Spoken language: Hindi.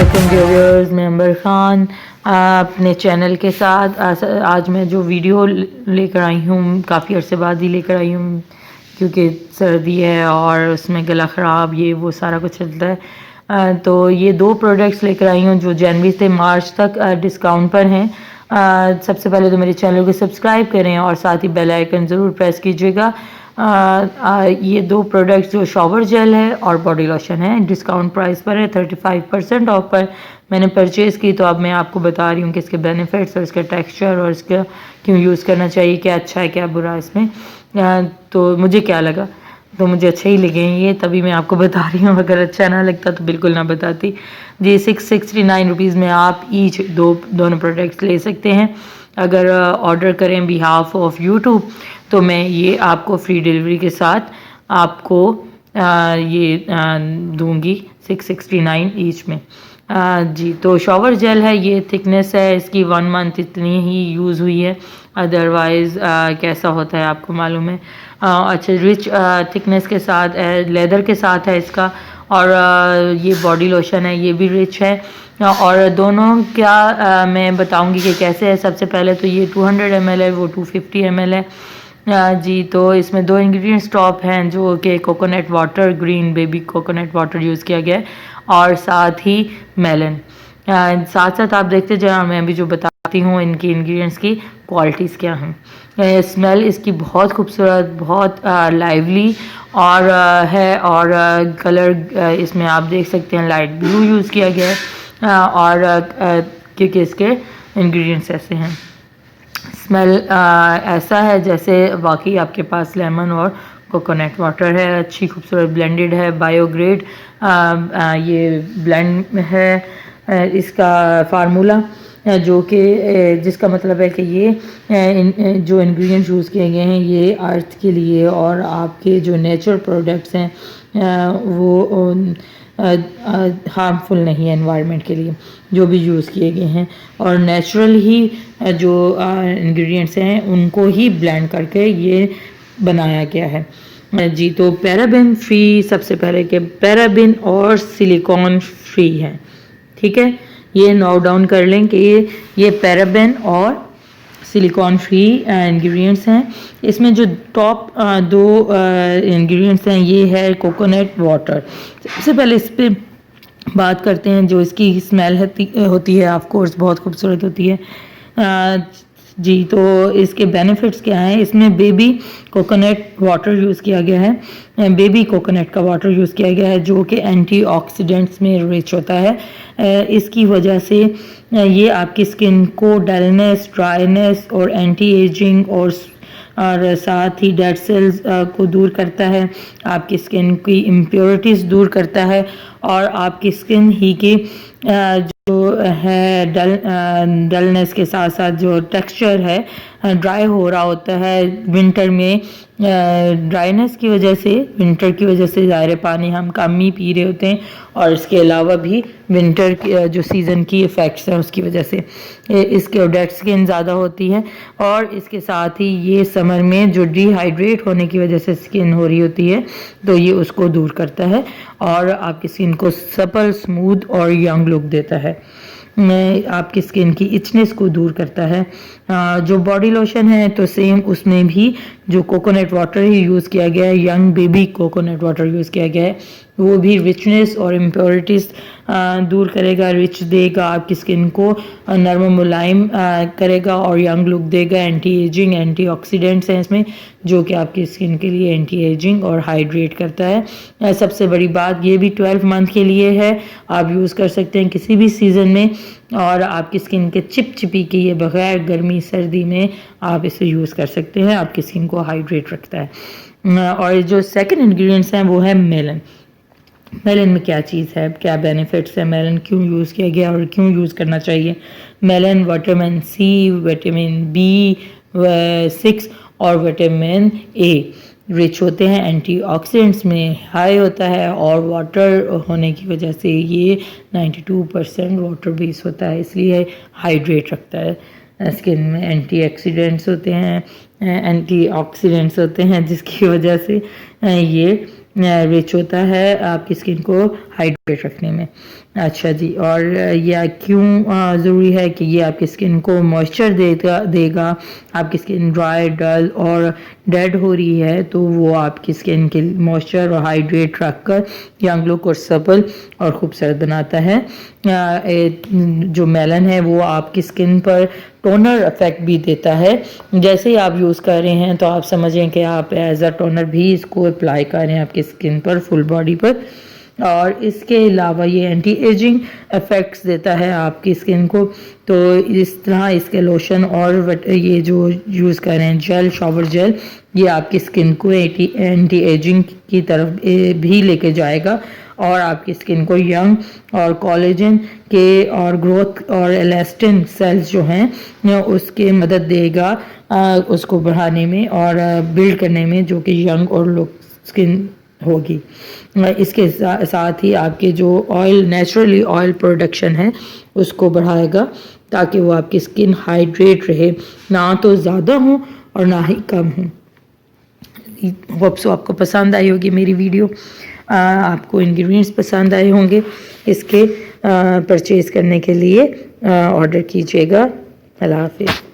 वालेकुम व्यूअर्स, मैं अंबर ख़ान अपने चैनल के साथ आज मैं जो वीडियो लेकर आई हूँ काफ़ी अरसे बाद ही लेकर आई हूँ क्योंकि सर्दी है और उसमें गला ख़राब ये वो सारा कुछ चलता है। तो ये दो प्रोडक्ट्स लेकर आई हूँ जो जनवरी से मार्च तक डिस्काउंट पर हैं। सबसे पहले तो मेरे चैनल को सब्सक्राइब करें और साथ ही बेल आइकन ज़रूर प्रेस कीजिएगा। ये दो प्रोडक्ट्स जो शॉवर जेल है और बॉडी लोशन है डिस्काउंट प्राइस पर है, 35% ऑफ पर मैंने परचेज़ की। तो अब मैं आपको बता रही हूँ कि इसके बेनिफिट्स और इसका टेक्सचर और इसका क्यों यूज़ करना चाहिए, क्या अच्छा है क्या बुरा है इसमें। तो मुझे क्या लगा, तो मुझे अच्छे ही लगे हैं ये, तभी मैं आपको बता रही हूँ। अगर अच्छा ना लगता तो बिल्कुल ना बताती। जी 669 रुपीज़ में आप ईच दोनों प्रोडक्ट्स ले सकते हैं। अगर ऑर्डर करें बिहाफ ऑफ यूट्यूब तो मैं ये आपको फ्री डिलीवरी के साथ आपको ये दूंगी 669 ईच में। जी तो शॉवर जेल है, ये थिकनेस है इसकी 1 मंथ इतनी ही यूज़ हुई है, अदरवाइज़ कैसा होता है आपको मालूम है। अच्छा रिच थिकनेस के साथ लेदर के साथ है इसका। और ये बॉडी लोशन है, ये भी रिच है। और दोनों क्या मैं बताऊंगी कि कैसे है। सबसे पहले तो ये 200 ml है, वो 250 ml है। जी तो इसमें दो इंग्रेडिएंट्स टॉप हैं जो कि coconut water, green baby coconut water use किया गया है और साथ ही मेलन। साथ साथ आप देखते जाए, मैं अभी जो बताती हूँ इनकी इंग्रेडिएंट्स की क्वालिटीज़ क्या हैं। स्मेल इसकी बहुत खूबसूरत, बहुत लाइवली और है। और कलर इसमें आप देख सकते हैं लाइट ब्लू यूज़ किया गया है। और क्योंकि इसके इंग्रेडिएंट्स ऐसे हैं, स्मेल ऐसा है जैसे वाकई आपके पास लेमन और कोकोनट वाटर है। अच्छी खूबसूरत ब्लेंडेड है, बायोग्रेड ये ब्लेंड है। इसका फार्मूला जो कि जिसका मतलब है कि ये जो इंग्रेडिएंट्स यूज़ किए गए हैं ये अर्थ के लिए और आपके जो नेचुरल प्रोडक्ट्स हैं वो हार्मफुल नहीं है एनवायरनमेंट के लिए जो भी यूज़ किए गए हैं। और नेचुरल ही जो इंग्रेडिएंट्स हैं उनको ही ब्लेंड करके ये बनाया गया है। जी तो पैराबेन फ्री, सबसे पहले कि पैराबेन और सिलिकॉन फ्री है, ठीक है। ये नोट डाउन कर लें कि ये पैराबेन और सिलिकॉन फ्री इंग्रेडिएंट्स हैं। इसमें जो टॉप दो इंग्रेडिएंट्स हैं ये है कोकोनट वाटर। सबसे पहले इस पर बात करते हैं। जो इसकी स्मेल होती है ऑफ कोर्स बहुत खूबसूरत होती है। जी तो इसके बेनिफिट्स क्या हैं। इसमें बेबी कोकोनट वाटर यूज़ किया गया है, बेबी कोकोनट का वाटर यूज़ किया गया है जो कि एंटीऑक्सीडेंट्स में रिच होता है। इसकी वजह से ये आपकी स्किन को डलनेस, ड्राइनेस और एंटी एजिंग और साथ ही डेड सेल्स को दूर करता है, आपकी स्किन की इम्प्योरिटीज़ दूर करता है और आपकी स्किन ही की जो है डलनेस के साथ साथ जो टेक्सचर है ड्राई हो रहा होता है विंटर में। ड्राइनेस की वजह से, विंटर की वजह से ज़ाहिर पानी हम कम ही पी रहे होते हैं और इसके अलावा भी विंटर की जो सीज़न की इफ़ेक्ट्स हैं उसकी वजह से इसके डेड स्किन ज़्यादा होती है। और इसके साथ ही ये समर में जो डिहाइड्रेट होने की वजह से स्किन हो रही होती है तो ये उसको दूर करता है और आपकी स्किन को सपल, स्मूथ और यंग लुक देता है। आपकी स्किन की इचनेस को दूर करता है। जो बॉडी लोशन है तो सेम उसमें भी जो कोकोनट वाटर ही यूज़ किया गया है, young baby coconut water use किया गया है, वो भी रिचनेस और इम्प्योरिटीज़ दूर करेगा, रिच देगा, आपकी स्किन को नरम मुलायम करेगा और यंग लुक देगा। एंटी एजिंग, एंटीऑक्सीडेंट्स हैं इसमें जो कि आपकी स्किन के लिए एंटी एजिंग और हाइड्रेट करता है। सबसे बड़ी बात ये भी 12 मंथ के लिए है, आप यूज़ कर सकते हैं किसी भी सीज़न में और आपकी स्किन के चिपचिपी के ये बगैर गर्मी सर्दी में आप इसे यूज़ कर सकते हैं, आपकी स्किन को हाइड्रेट रखता है। और जो सेकंड इंग्रेडिएंट्स हैं वो है मेलन। मेलन में क्या चीज़ है, क्या बेनिफिट्स है, मेलन क्यों यूज़ किया गया और क्यों यूज़ करना चाहिए। Melon vitamin C, vitamin B6 और विटामिन A रिच होते हैं, एंटीऑक्सीडेंट्स में हाई होता है और वाटर होने की वजह से ये 92% वाटर बेस होता है, इसलिए हाइड्रेट रखता है स्किन में। एंटीऑक्सीडेंट्स होते हैं जिसकी वजह से ये रिच होता है आपकी स्किन को हाइड्रेट रखने में। अच्छा जी, और यह क्यों ज़रूरी है कि ये आपकी स्किन को मॉइस्चर देगा। आपकी स्किन ड्राई, डल और डेड हो रही है तो वो आपकी स्किन के मॉइस्चर और हाइड्रेट रखकर यंग लुक और सपल और खूबसूरत बनाता है। जो मेलन है वो आपकी स्किन पर टोनर इफेक्ट भी देता है। जैसे ही आप यूज़ कर रहे हैं तो आप समझें कि आप एज अ टोनर भी इसको अप्लाई कर रहे हैं आपकी स्किन पर, फुल बॉडी पर। और इसके अलावा ये एंटी एजिंग इफ़ेक्ट्स देता है आपकी स्किन को। तो इस तरह इसके लोशन और ये जो यूज़ कर रहे हैं जेल, शॉवर जेल, ये आपकी स्किन को एंटी एजिंग की तरफ भी लेके जाएगा और आपकी स्किन को यंग और कोलेजन के और ग्रोथ और एलास्टिन सेल्स जो हैं उसके मदद देगा उसको बढ़ाने में और बिल्ड करने में, जो कि यंग और लुक स्किन होगी। इसके साथ ही आपके जो ऑयल, नेचुरली ऑयल प्रोडक्शन है उसको बढ़ाएगा ताकि वो आपकी स्किन हाइड्रेट रहे, ना तो ज़्यादा हो और ना ही कम हो। होप सो आपको पसंद आई होगी मेरी वीडियो। आपको इंग्रेडिएंट्स पसंद आए होंगे। इसके परचेज़ करने के लिए ऑर्डर कीजिएगा। अल्लाह हाफिज़।